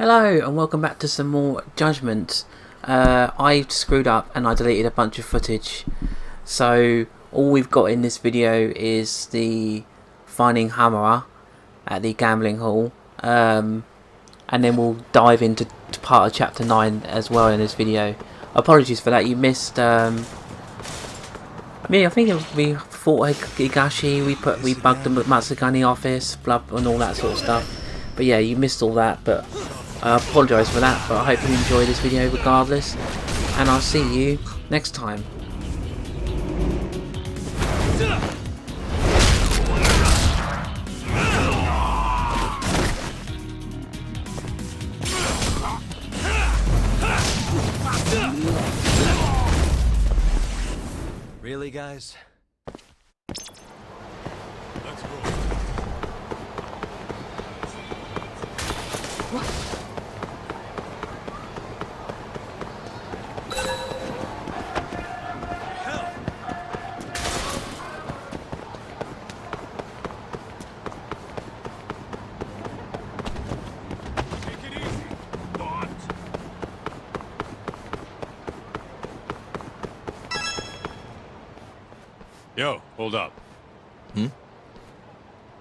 Hello and welcome back to some more Judgment. I screwed up and I deleted a bunch of footage, so all we've got in this video is the finding Hamura at the gambling hall, and then we'll dive into part of chapter 9 as well in this video. Apologies for that, you missed I think we fought Higashi, we bugged them at Matsugani office, blah, and all that sort of stuff. But yeah, you missed all that, but I apologise for that, but I hope you enjoy this video regardless, and I'll see you next time. Really, guys? Let's go. Yo, hold up. Hmm?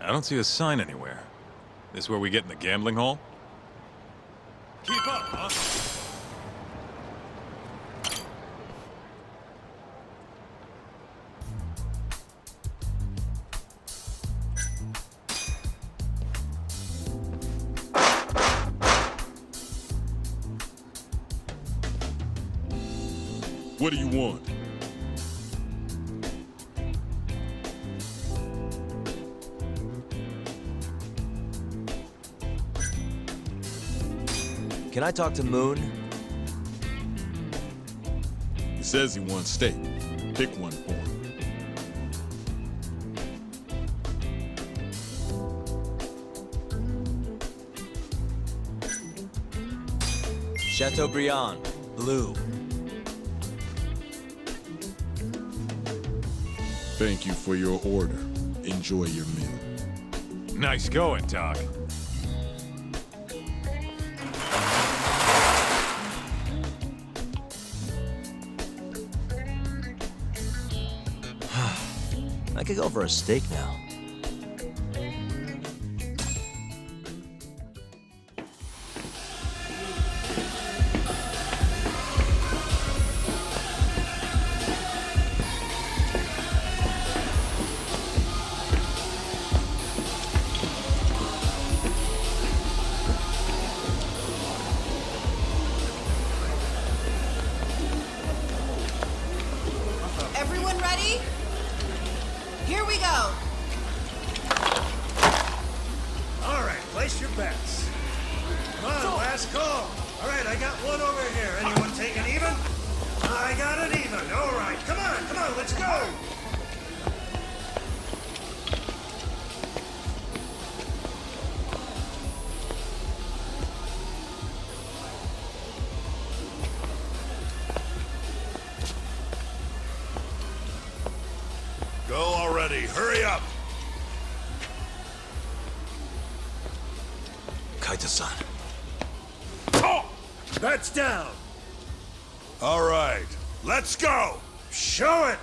I don't see a sign anywhere. This where we get in the gambling hall? Keep up, huh? What do you want? Can I talk to Moon? He says he wants steak. Pick one for him. Chateaubriand, blue. Thank you for your order. Enjoy your meal. Nice going, Doc. I could go for a steak now. Everyone ready? Here we go. All right, place your bets. Come on, last call. All right, I got one over here. Anyone taking even? I got an even. All right, come on, let's go. Go already, hurry up! Kaita-san. Oh! Bets down. All right, let's go! Show it.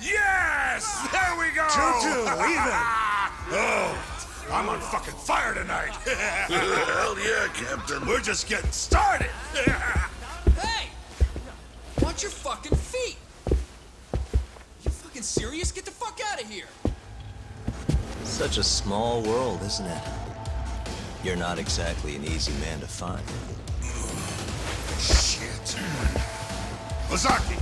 Yes! There we go! 2-2, even. Oh, I'm on fucking fire tonight! Hell yeah, Captain. We're just getting started! Hey! Watch your fucking feet! You fucking serious? Get the fuck out of here! Such a small world, isn't it? You're not exactly an easy man to find. Shit. Ozaki!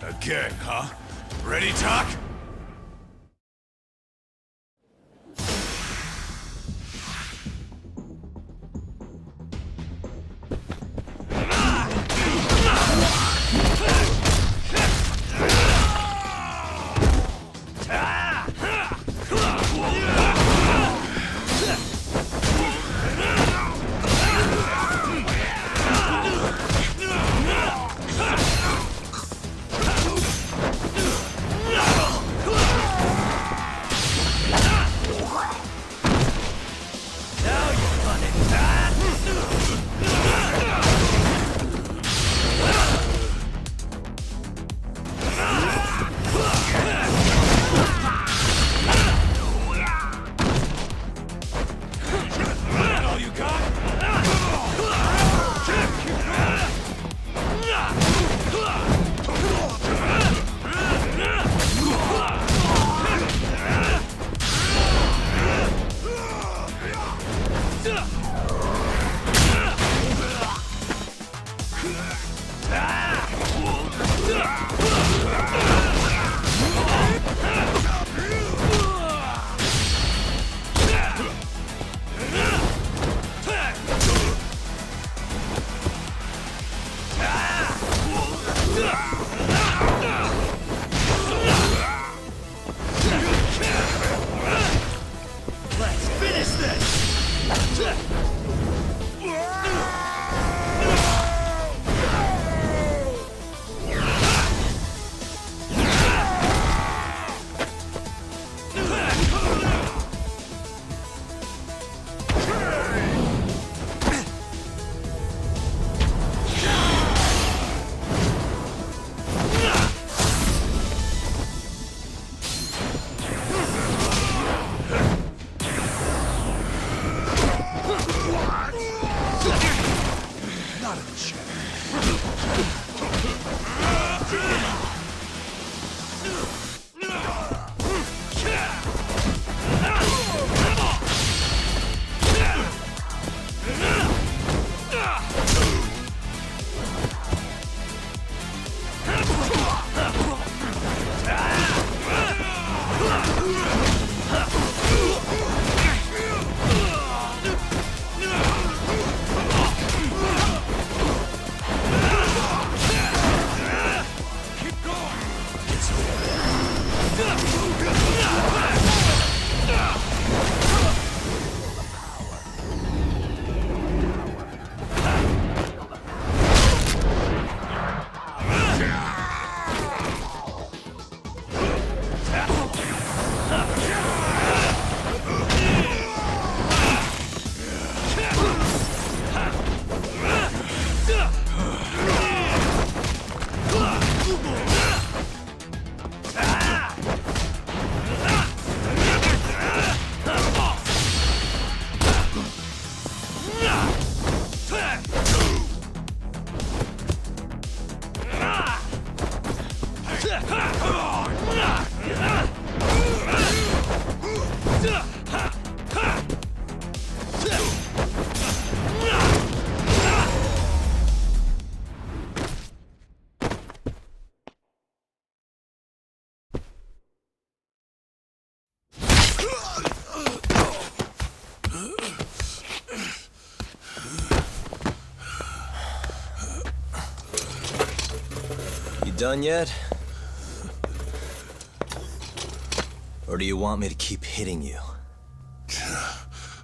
Again, huh? Ready, Doc? done yet? Or do you want me to keep hitting you?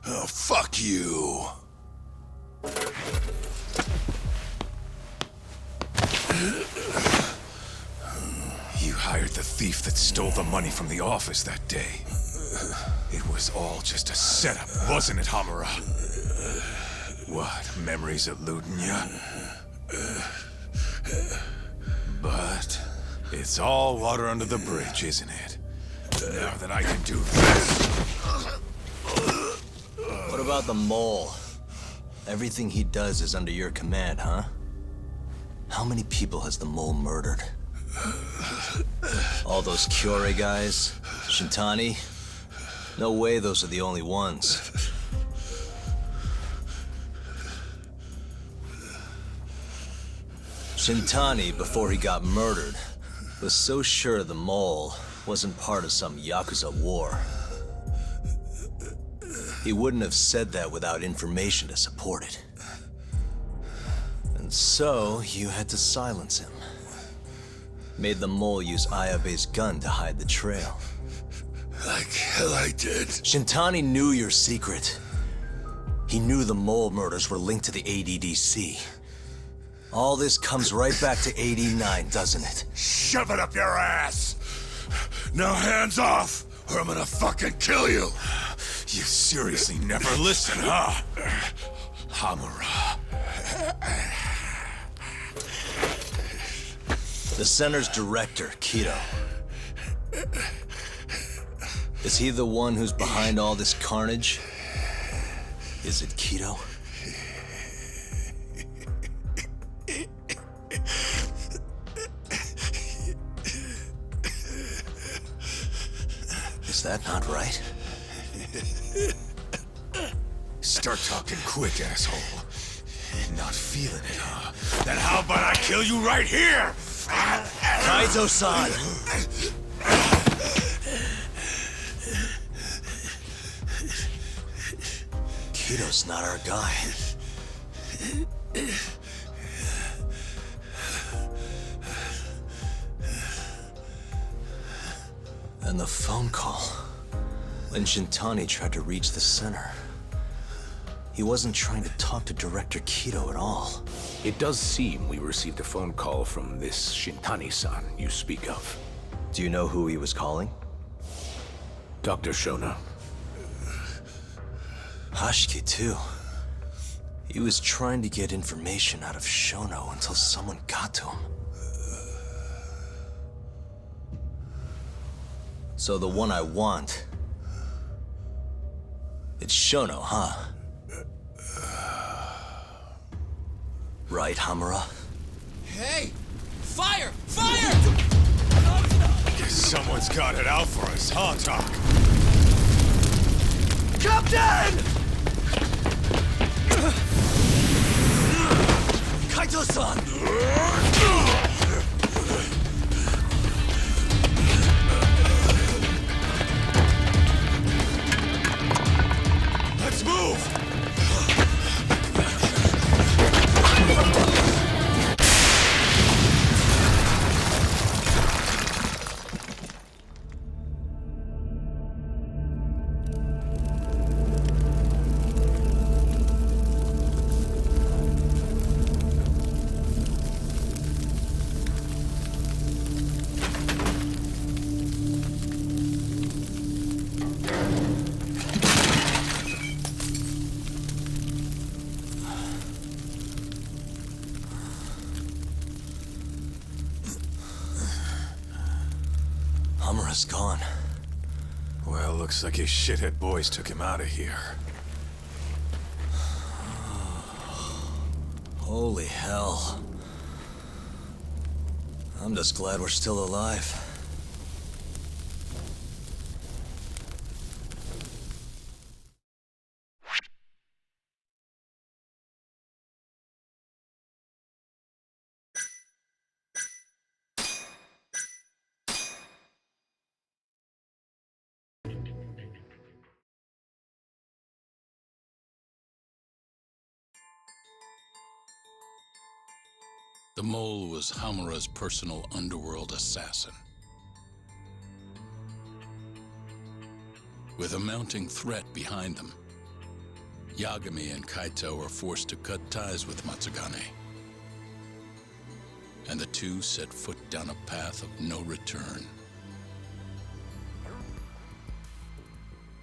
Oh, fuck you. You hired the thief that stole the money from the office that day. It was all just a setup, wasn't it, Hamura? What, memories eluding ya? But it's all water under the bridge, isn't it? Now that I can do this... What about the mole? Everything he does is under your command, huh? How many people has the mole murdered? All those Kyorei guys? Shintani? No way those are the only ones. Shintani, before he got murdered, was so sure the mole wasn't part of some Yakuza war. He wouldn't have said that without information to support it. And so, you had to silence him. Made the mole use Ayabe's gun to hide the trail. Like hell I did. Shintani knew your secret. He knew the mole murders were linked to the ADDC. All this comes right back to 89, doesn't it? Shove it up your ass! Now hands off, or I'm gonna fucking kill you! You seriously never listen, huh? Hamura. The center's director, Kido. Is he the one who's behind all this carnage? Is it Kido? Is that not right? Start talking quick, asshole. Not feeling it, huh? Then how about I kill you right here? Kaito-san! Kido's not our guy. And the phone call. When Shintani tried to reach the center, he wasn't trying to talk to Director Kido at all. It does seem we received a phone call from this Shintani-san you speak of. Do you know who he was calling? Dr. Shona. Hashiki, too. He was trying to get information out of Shono until someone got to him. So the one I want... it's Shono, huh? Right, Hamura? Hey! Fire! Fire! Guess someone's got it out for us, huh, Doc? Captain! Kaito-san! Let's move! Hamura's gone. Well, looks like his shithead boys took him out of here. Holy hell. I'm just glad we're still alive. The The mole was Hamura's personal underworld assassin. With a mounting threat behind them, Yagami and Kaito were forced to cut ties with Matsugane. And the two set foot down a path of no return.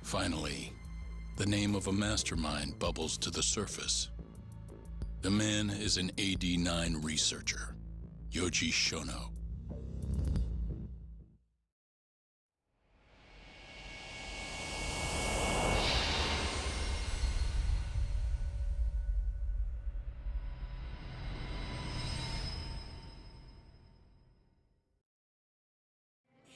Finally, the name of a mastermind bubbles to the surface. The man is an AD-9 researcher, Yoji Shono.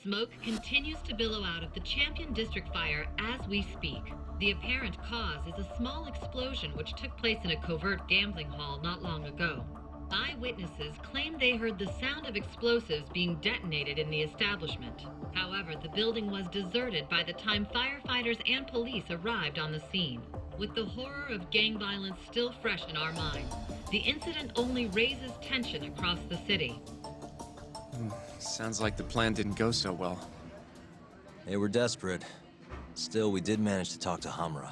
Smoke continues to billow out of the Champion District fire as we speak. The apparent cause is a small explosion which took place in a covert gambling hall not long ago. Eyewitnesses claim they heard the sound of explosives being detonated in the establishment. However, the building was deserted by the time firefighters and police arrived on the scene. With the horror of gang violence still fresh in our minds, the incident only raises tension across the city. Sounds like the plan didn't go so well. They were desperate. Still, we did manage to talk to Hamura.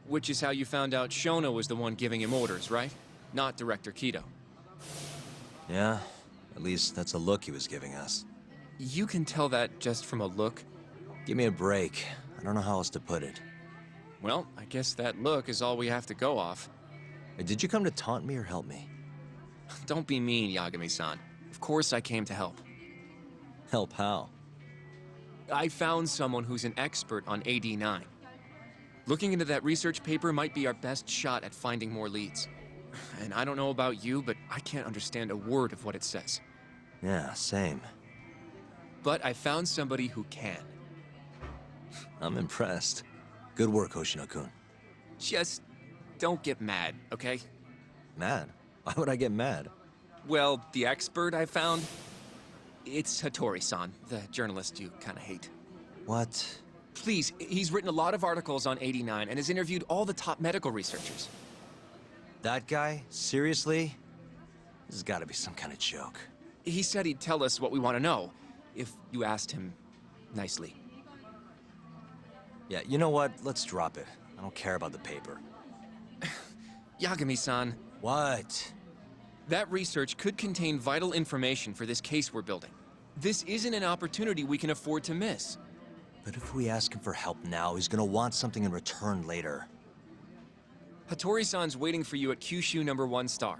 Which is how you found out Shono was the one giving him orders, right? Not Director Kido. Yeah, at least that's a look he was giving us. You can tell that just from a look? Give me a break. I don't know how else to put it. Well, I guess that look is all we have to go off. Did you come to taunt me or help me? Don't be mean, Yagami-san. Of course I came to help. Help how? I found someone who's an expert on AD-9. Looking into that research paper might be our best shot at finding more leads. And I don't know about you, but I can't understand a word of what it says. Yeah, same. But I found somebody who can. I'm impressed. Good work, Hoshino-kun. Just don't get mad, okay? Mad? Why would I get mad? Well, the expert I found, it's Hattori-san, the journalist you kind of hate. What? Please, he's written a lot of articles on AD-9 and has interviewed all the top medical researchers. That guy? Seriously? This has got to be some kind of joke. He said he'd tell us what we want to know, if you asked him nicely. Yeah, you know what? Let's drop it. I don't care about the paper. Yagami-san. What? That research could contain vital information for this case we're building. This isn't an opportunity we can afford to miss. But if we ask him for help now, he's gonna want something in return later. Hattori-san's waiting for you at Kyushu number 1 star.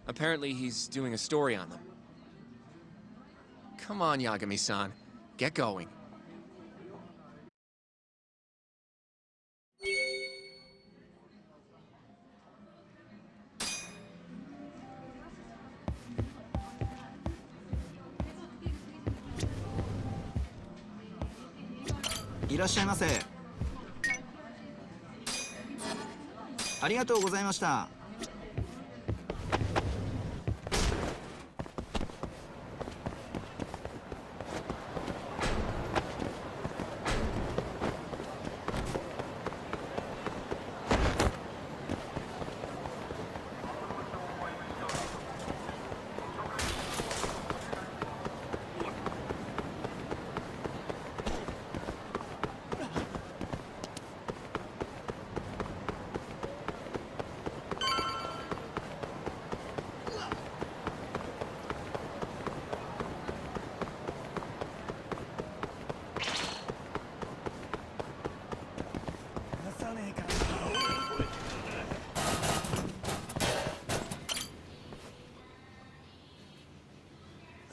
Apparently he's doing a story on them. Come on, Yagami-san. Get going.いらっしゃいませ。ありがとうございました。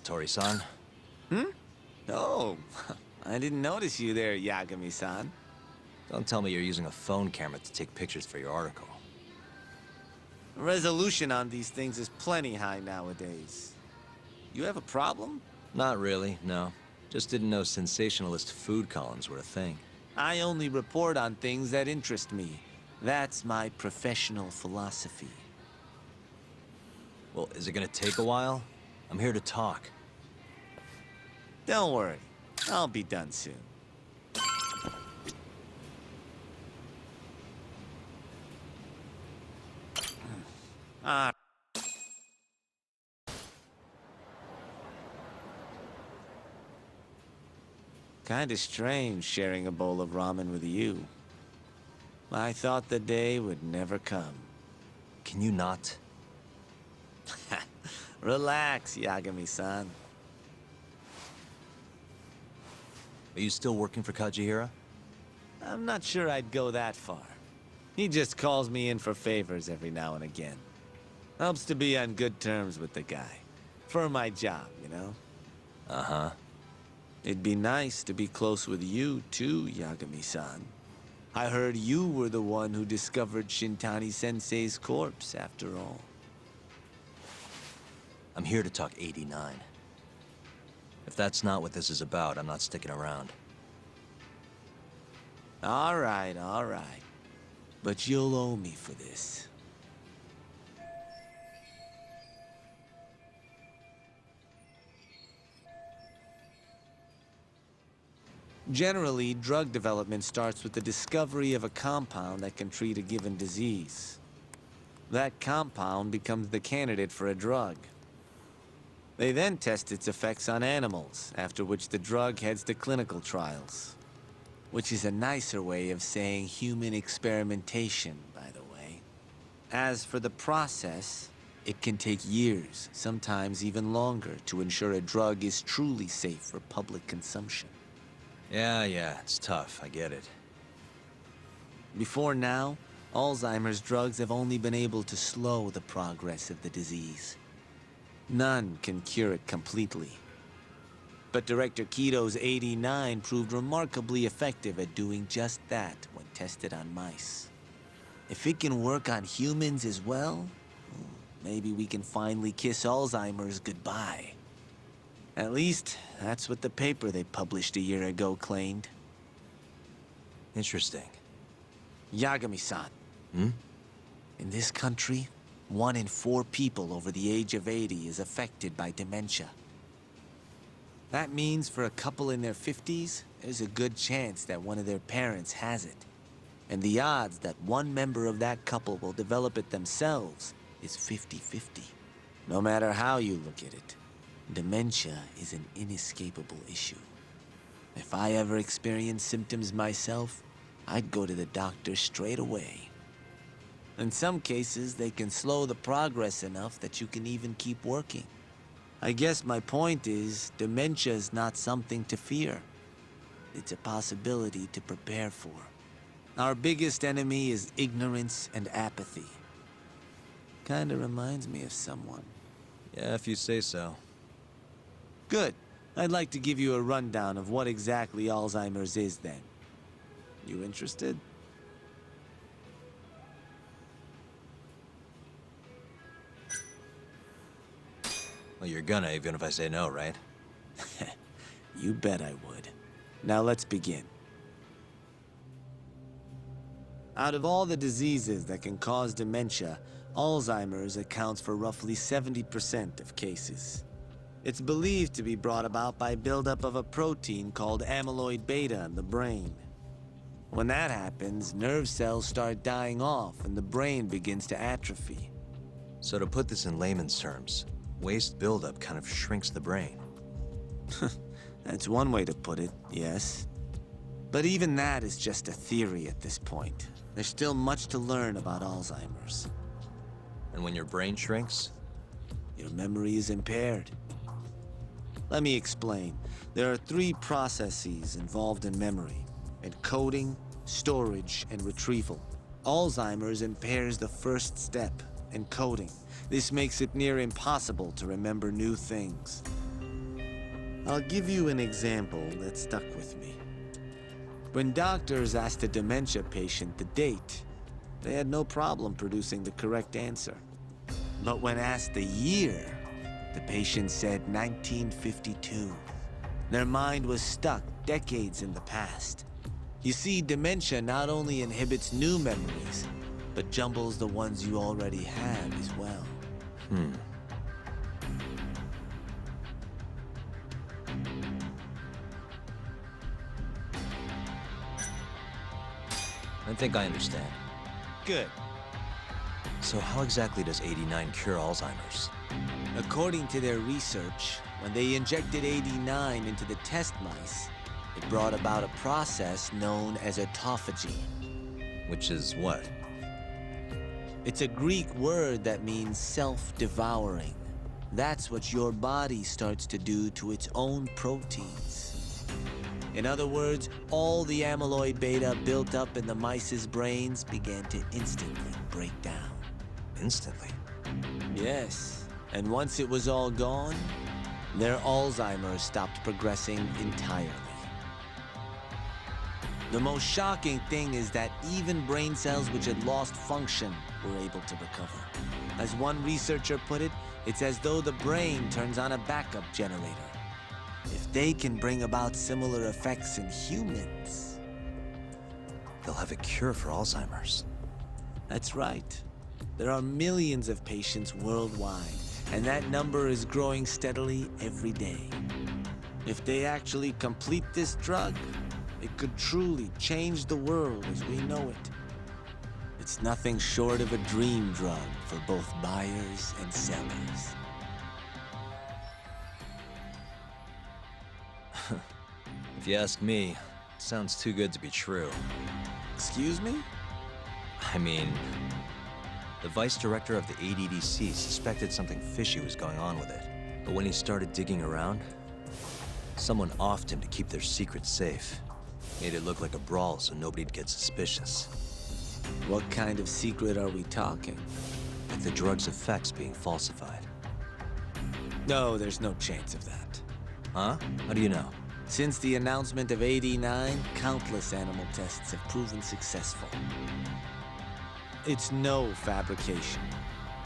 Hattori-san? Oh, I didn't notice you there, Yagami-san. Don't tell me you're using a phone camera to take pictures for your article. Resolution on these things is plenty high nowadays. You have a problem? Not really, no. Just didn't know sensationalist food columns were a thing. I only report on things that interest me. That's my professional philosophy. Well, is it gonna take a while? I'm here to talk. Don't worry. I'll be done soon. Ah, Kinda strange sharing a bowl of ramen with you. I thought the day would never come. Can you not? Relax, Yagami-san. Are you still working for Kajihira? I'm not sure I'd go that far. He just calls me in for favors every now and again. Helps to be on good terms with the guy. For my job, you know? Uh-huh. It'd be nice to be close with you, too, Yagami-san. I heard you were the one who discovered Shintani-sensei's corpse, after all. I'm here to talk 89. If that's not what this is about, I'm not sticking around. All right. But you'll owe me for this. Generally, drug development starts with the discovery of a compound that can treat a given disease. That compound becomes the candidate for a drug. They then test its effects on animals, after which the drug heads to clinical trials. Which is a nicer way of saying human experimentation, by the way. As for the process, it can take years, sometimes even longer, to ensure a drug is truly safe for public consumption. Yeah, it's tough, I get it. Before now, Alzheimer's drugs have only been able to slow the progress of the disease. None can cure it completely. But Director Kito's 89 proved remarkably effective at doing just that when tested on mice. If it can work on humans as well, maybe we can finally kiss Alzheimer's goodbye. At least, that's what the paper they published a year ago claimed. Interesting. Yagami-san. Hmm? In this country, 1 in 4 people over the age of 80 is affected by dementia. That means for a couple in their 50s, there's a good chance that one of their parents has it. And the odds that one member of that couple will develop it themselves is 50-50. No matter how you look at it, dementia is an inescapable issue. If I ever experienced symptoms myself, I'd go to the doctor straight away. In some cases, they can slow the progress enough that you can even keep working. I guess my point is, dementia is not something to fear. It's a possibility to prepare for. Our biggest enemy is ignorance and apathy. Kinda reminds me of someone. Yeah, if you say so. Good. I'd like to give you a rundown of what exactly Alzheimer's is then. You interested? Well, you're gonna, even if I say no, right? You bet I would. Now let's begin. Out of all the diseases that can cause dementia, Alzheimer's accounts for roughly 70% of cases. It's believed to be brought about by buildup of a protein called amyloid beta in the brain. When that happens, nerve cells start dying off and the brain begins to atrophy. So to put this in layman's terms, waste buildup kind of shrinks the brain. That's one way to put it, yes. But even that is just a theory at this point. There's still much to learn about Alzheimer's. And when your brain shrinks? Your memory is impaired. Let me explain. There are 3 processes involved in memory: encoding, storage, and retrieval. Alzheimer's impairs the first step, encoding. This makes it near impossible to remember new things. I'll give you an example that stuck with me. When doctors asked a dementia patient the date, they had no problem producing the correct answer. But when asked the year, the patient said 1952. Their mind was stuck decades in the past. You see, dementia not only inhibits new memories, but jumbles the ones you already have as well. I think I understand. Good. So how exactly does 89 cure Alzheimer's? According to their research, when they injected 89 into the test mice, It brought about a process known as autophagy. Which is what? It's a Greek word that means self-devouring. That's what your body starts to do to its own proteins. In other words, all the amyloid beta built up in the mice's brains began to instantly break down. Instantly? Yes, and once it was all gone, their Alzheimer's stopped progressing entirely. The most shocking thing is that even brain cells which had lost function were able to recover. As one researcher put it, it's as though the brain turns on a backup generator. If they can bring about similar effects in humans, they'll have a cure for Alzheimer's. That's right. There are millions of patients worldwide, and that number is growing steadily every day. If they actually complete this drug, it could truly change the world as we know it. It's nothing short of a dream drug for both buyers and sellers. If you ask me, it sounds too good to be true. Excuse me? I mean, the vice director of the ADDC suspected something fishy was going on with it. But when he started digging around, someone offed him to keep their secret safe. Made it look like a brawl so nobody'd get suspicious. What kind of secret are we talking? Like the drug's effects being falsified. No, there's no chance of that. Huh? How do you know? Since the announcement of AD9, countless animal tests have proven successful. It's no fabrication.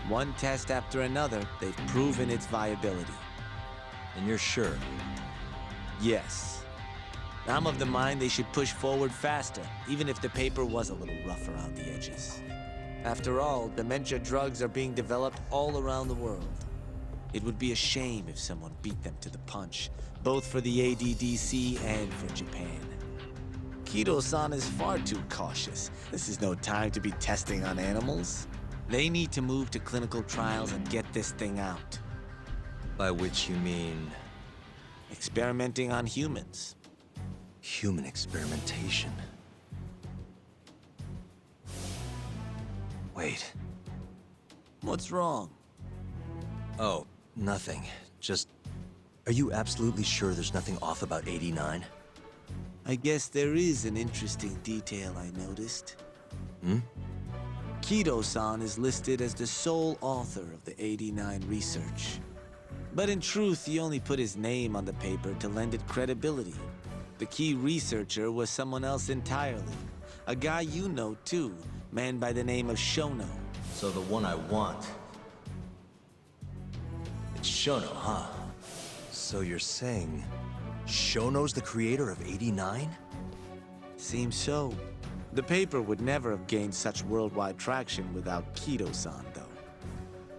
One test after another, they've proven its viability. And you're sure? Yes. I'm of the mind they should push forward faster, even if the paper was a little rough around the edges. After all, dementia drugs are being developed all around the world. It would be a shame if someone beat them to the punch, both for the ADDC and for Japan. Kido-san is far too cautious. This is no time to be testing on animals. They need to move to clinical trials and get this thing out. By which you mean? Experimenting on humans. Human experimentation. Wait. What's wrong? Oh, nothing. Just... Are you absolutely sure there's nothing off about 89? I guess there is an interesting detail I noticed. Kido-san is listed as the sole author of the 89 research. But in truth, he only put his name on the paper to lend it credibility. The key researcher was someone else entirely. A guy you know, too. Man by the name of Shono. So the one I want. It's Shono, huh? So you're saying Shono's the creator of 89? Seems so. The paper would never have gained such worldwide traction without Kido-san, though.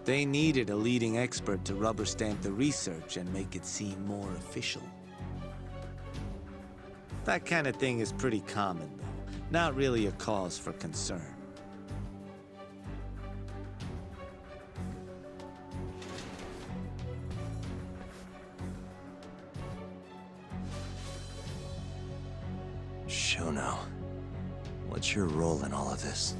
They needed a leading expert to rubber stamp the research and make it seem more official. That kind of thing is pretty common, though. Not really a cause for concern. Shono, what's your role in all of this?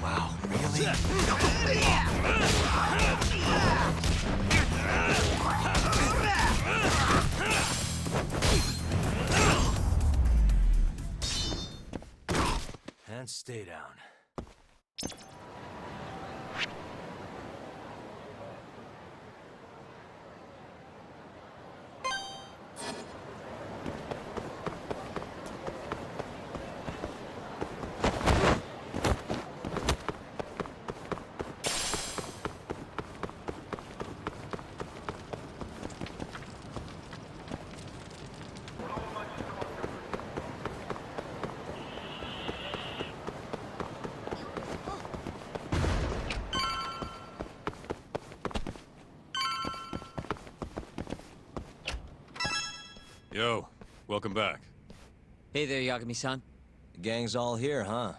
Wow, really? And stay down. Yo, Welcome back. Hey there, Yagami-san. The gang's all here, huh?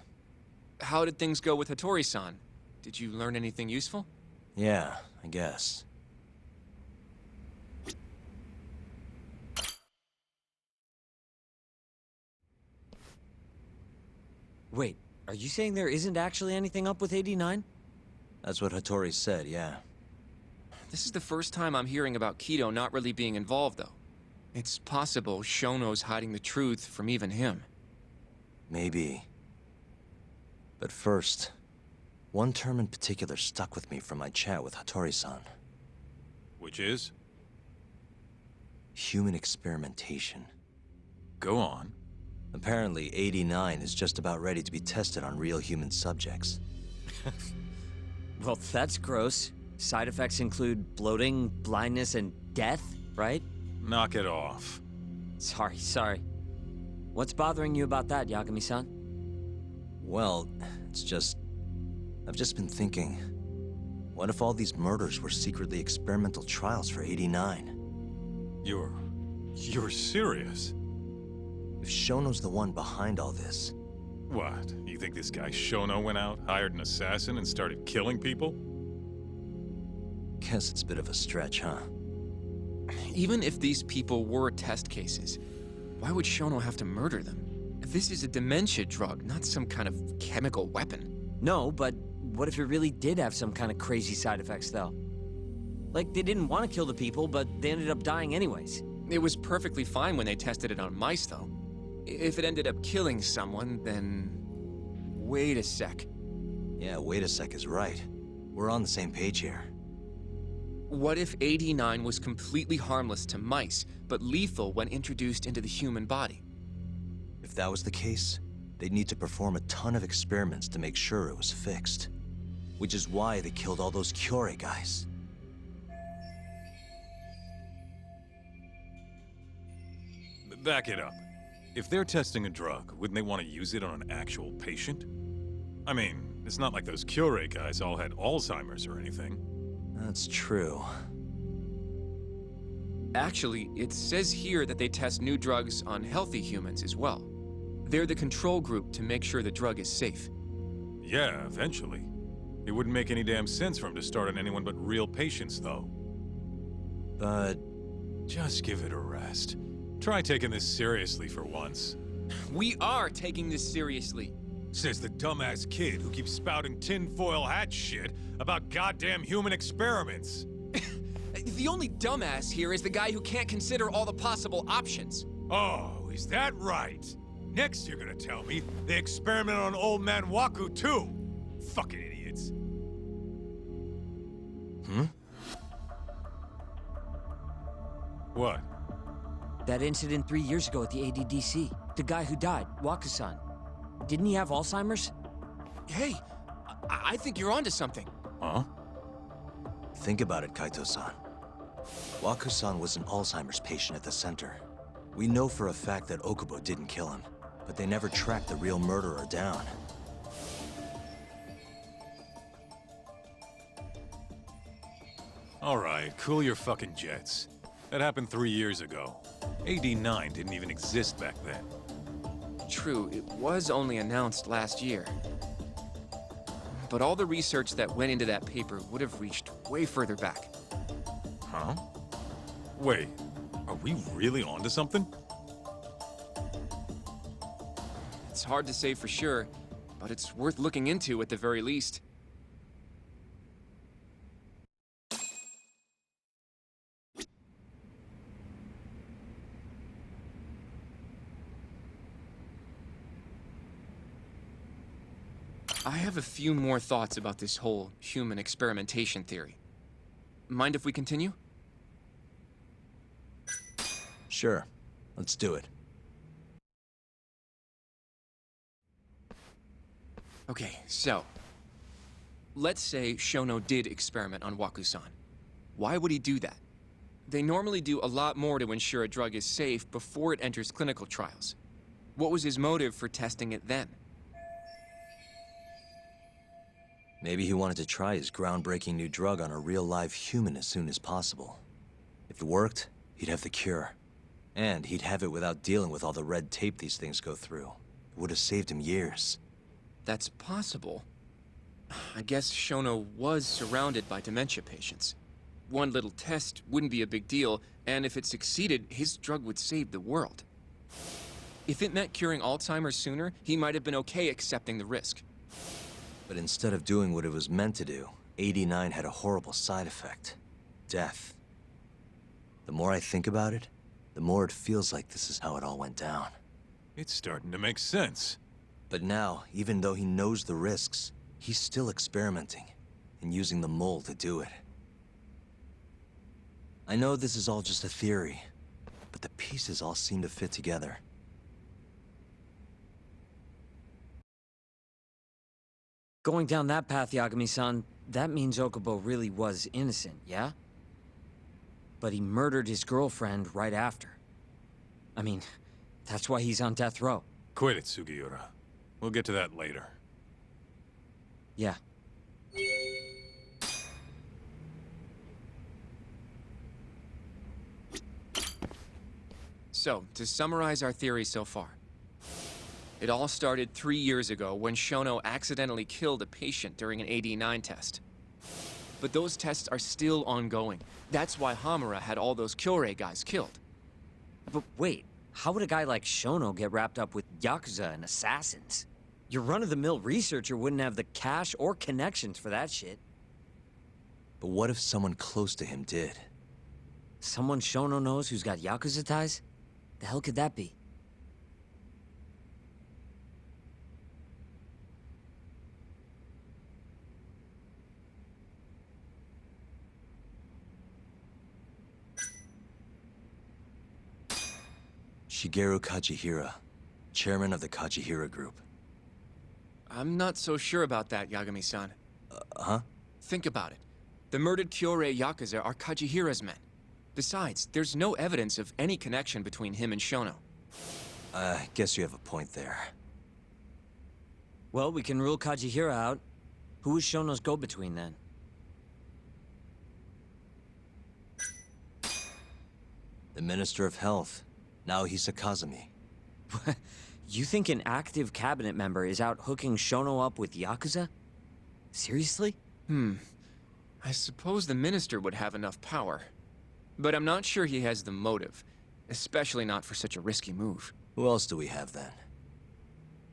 How did things go with Hattori-san? Did you learn anything useful? Yeah, I guess. Wait, are you saying there isn't actually anything up with 89? That's what Hattori said, yeah. This is the first time I'm hearing about Kido not really being involved, though. It's possible Shono's hiding the truth from even him. Maybe. But first, one term in particular stuck with me from my chat with Hattori-san. Which is? Human experimentation. Go on. Apparently, 89 is just about ready to be tested on real human subjects. Well, that's gross. Side effects include bloating, blindness, and death, right? Knock it off. Sorry. What's bothering you about that, Yagami-san? Well, it's just... I've just been thinking... What if all these murders were secretly experimental trials for 89? You're serious? If Shono's the one behind all this... What? You think this guy Shono went out, hired an assassin, and started killing people? Guess it's a bit of a stretch, huh? Even if these people were test cases, why would Shono have to murder them? This is a dementia drug, not some kind of chemical weapon. No, but what if it really did have some kind of crazy side effects, though? Like, they didn't want to kill the people, but they ended up dying anyways. It was perfectly fine when they tested it on mice, though. If it ended up killing someone, then... Wait a sec. Yeah, wait a sec is right. We're on the same page here. What if 89 was completely harmless to mice, but lethal when introduced into the human body? If that was the case, they'd need to perform a ton of experiments to make sure it was fixed. Which is why they killed all those Kyorei guys. Back it up. If they're testing a drug, wouldn't they want to use it on an actual patient? I mean, it's not like those Kyorei guys all had Alzheimer's or anything. That's true. Actually, it says here that they test new drugs on healthy humans as well. They're the control group to make sure the drug is safe. Yeah, eventually. It wouldn't make any damn sense for him to start on anyone but real patients, though. But... just give it a rest. Try taking this seriously for once. We are taking this seriously. Says the dumbass kid who keeps spouting tinfoil hat shit about goddamn human experiments. The only dumbass here is the guy who can't consider all the possible options. Oh, is that right? Next you're gonna tell me they experiment on old man Waku too. Fucking idiots. What? That incident 3 years ago at the ADDC. The guy who died, Waku-san. Didn't he have Alzheimer's? Hey, I think you're onto something. Huh? Think about it, Kaito-san. Waku-san was an Alzheimer's patient at the center. We know for a fact that Okubo didn't kill him, but they never tracked the real murderer down. Alright, cool your fucking jets. That happened 3 years ago. AD9 didn't even exist back then. True, it was only announced last year. But all the research that went into that paper would have reached way further back. Huh? Wait, are we really onto something? It's hard to say for sure, but it's worth looking into at the very least. I have a few more thoughts about this whole human experimentation theory. Mind if we continue? Sure. Let's do it. Okay, so... let's say Shono did experiment on Waku-san. Why would he do that? They normally do a lot more to ensure a drug is safe before it enters clinical trials. What was his motive for testing it then? Maybe he wanted to try his groundbreaking new drug on a real live human as soon as possible. If it worked, he'd have the cure. And he'd have it without dealing with all the red tape these things go through. It would have saved him years. That's possible. I guess Shono was surrounded by dementia patients. One little test wouldn't be a big deal, and if it succeeded, his drug would save the world. If it meant curing Alzheimer's sooner, he might have been okay accepting the risk. But instead of doing what it was meant to do, 89 had a horrible side effect. Death. The more I think about it, the more it feels like this is how it all went down. It's starting to make sense. But now, even though he knows the risks, he's still experimenting and using the mole to do it. I know this is all just a theory, but the pieces all seem to fit together. Going down that path, Yagami-san, that means Okubo really was innocent, yeah? But he murdered his girlfriend right after. I mean, that's why he's on death row. Quit it, Sugiura. We'll get to that later. Yeah. So, to summarize our theory so far. It all started 3 years ago when Shono accidentally killed a patient during an AD9 test. But those tests are still ongoing. That's why Hamura had all those Kyorei guys killed. But wait, how would a guy like Shono get wrapped up with Yakuza and assassins? Your run-of-the-mill researcher wouldn't have the cash or connections for that shit. But what if someone close to him did? Someone Shono knows who's got Yakuza ties? The hell could that be? Shigeru Kajihira, chairman of the Kajihira Group. I'm not so sure about that, Yagami-san. Huh? Think about it. The murdered Kyorei Yakuza are Kajihira's men. Besides, there's no evidence of any connection between him and Shono. I guess you have a point there. Well, we can rule Kajihira out. Who is Shono's go-between then? The Minister of Health, Naohisa Kazumi. You think an active cabinet member is out hooking Shono up with Yakuza? Seriously? I suppose the minister would have enough power. But I'm not sure he has the motive. Especially not for such a risky move. Who else do we have then?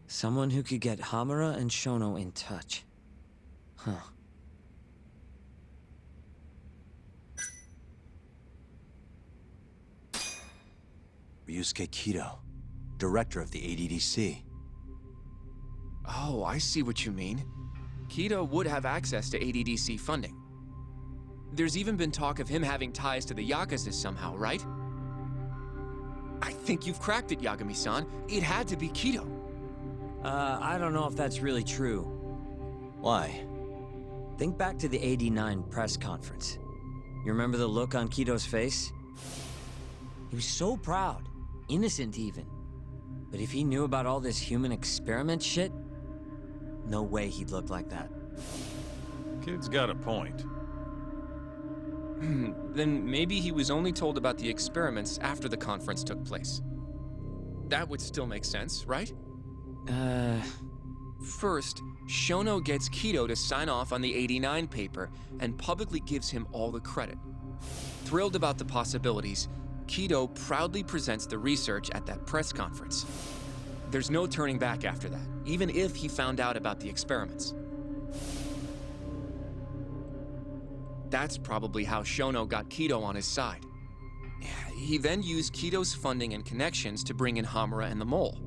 Someone who could get Hamura and Shono in touch. Huh. Ryusuke Kido, director of the ADDC. Oh, I see what you mean. Kido would have access to ADDC funding. There's even been talk of him having ties to the Yakuza somehow, right? I think you've cracked it, Yagami-san. It had to be Kido. I don't know if that's really true. Why? Think back to the '89 press conference. You remember the look on Kido's face? He was so proud, innocent even. But if he knew about all this human experiment shit, no way he'd look like that. Kid's got a point. Then maybe he was only told about the experiments after the conference took place. That would still make sense, right? First, Shono gets Kido to sign off on the '89 paper and publicly gives him all the credit. Thrilled about the possibilities, Kido proudly presents the research at that press conference. There's no turning back after that, even if he found out about the experiments. That's probably how Shono got Kido on his side. He then used Kido's funding and connections to bring in Hamura and the Mole.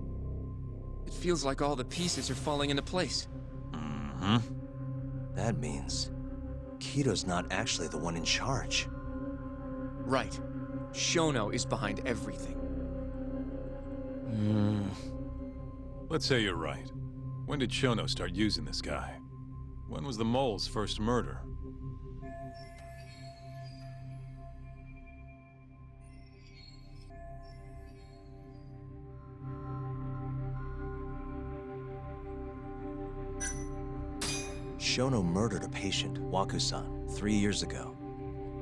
It feels like all the pieces are falling into place. That means Kido's not actually the one in charge. Right. Shono is behind everything. Let's say you're right. When did Shono start using this guy? When was the mole's first murder? Shono murdered a patient, Waku-san, 3 years ago.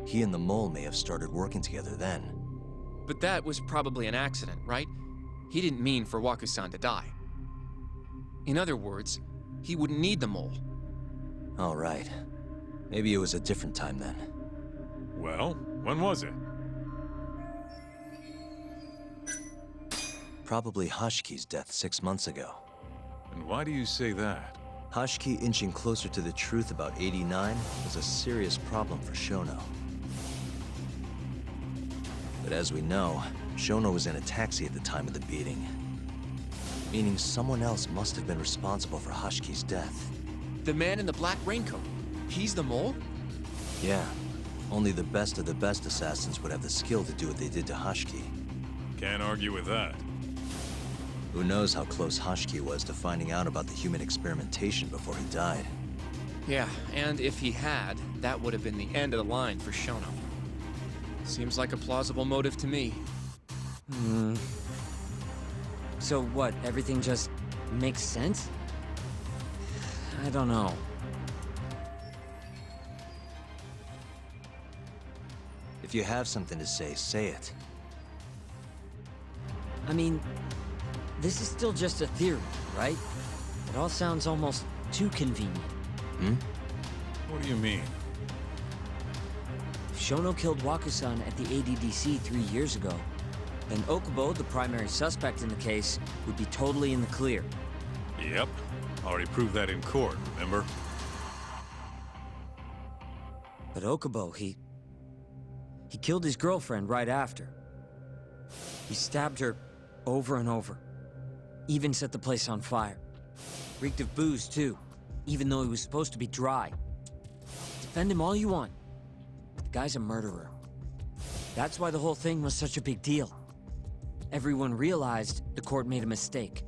He and the mole may have started working together then. But that was probably an accident, right? He didn't mean for Waku-san to die. In other words, he wouldn't need the mole. All right. Maybe it was a different time then. Well, when was it? Probably Hashki's death 6 months ago. And why do you say that? Hashki inching closer to the truth about 89 was a serious problem for Shono. But as we know, Shono was in a taxi at the time of the beating. Meaning someone else must have been responsible for Hashki's death. The man in the black raincoat. He's the mole? Yeah. Only the best of the best assassins would have the skill to do what they did to Hashki. Can't argue with that. Who knows how close Hashki was to finding out about the human experimentation before he died. Yeah, and if he had, that would have been the end of the line for Shono. Seems like a plausible motive to me. So what, everything just makes sense? I don't know. If you have something to say it. I mean, this is still just a theory, right? It all sounds almost too convenient. What do you mean? If Shono killed Waku-san at the ADDC 3 years ago, then Okubo, the primary suspect in the case, would be totally in the clear. Yep. Already proved that in court, remember? But Okubo, he killed his girlfriend right after. He stabbed her over and over. Even set the place on fire. Reeked of booze, too, even though he was supposed to be dry. Defend him all you want. The guy's a murderer. That's why the whole thing was such a big deal. Everyone realized the court made a mistake.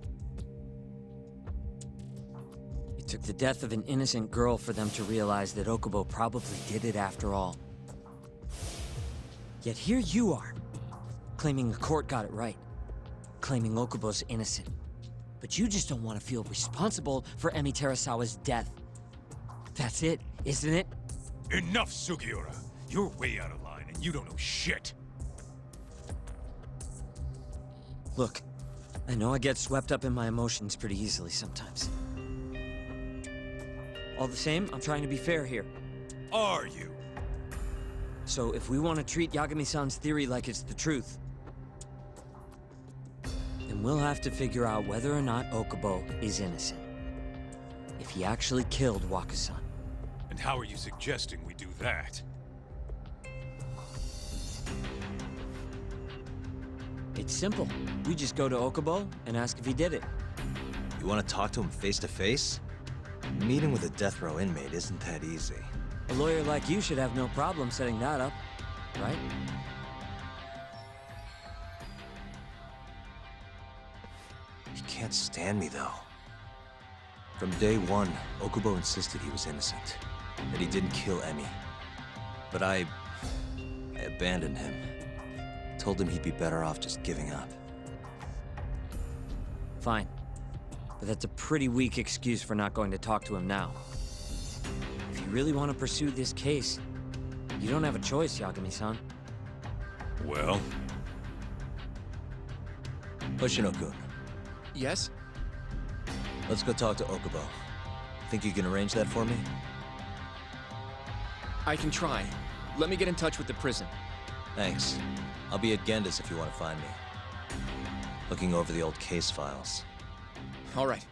It took the death of an innocent girl for them to realize that Okubo probably did it after all. Yet here you are, claiming the court got it right, claiming Okubo's innocent. But you just don't want to feel responsible for Emi Terasawa's death. That's it, isn't it? Enough, Sugiura! You're way out of line, and you don't know shit! Look, I know I get swept up in my emotions pretty easily sometimes. All the same, I'm trying to be fair here. Are you? So if we want to treat Yagami-san's theory like it's the truth, then we'll have to figure out whether or not Okubo is innocent. If he actually killed Waku-san. And how are you suggesting we do that? It's simple. We just go to Okubo and ask if he did it. You want to talk to him face to face? Meeting with a death row inmate isn't that easy. A lawyer like you should have no problem setting that up, right? He can't stand me, though. From day one, Okubo insisted he was innocent, that he didn't kill Emi. But I abandoned him. Told him he'd be better off just giving up. Fine. But that's a pretty weak excuse for not going to talk to him now. If you really want to pursue this case, you don't have a choice, Yagami-san. Well? Hoshino-kun. Yes? Let's go talk to Okubo. Think you can arrange that for me? I can try. Let me get in touch with the prison. Thanks. I'll be at Genda's if you want to find me. Looking over the old case files. All right.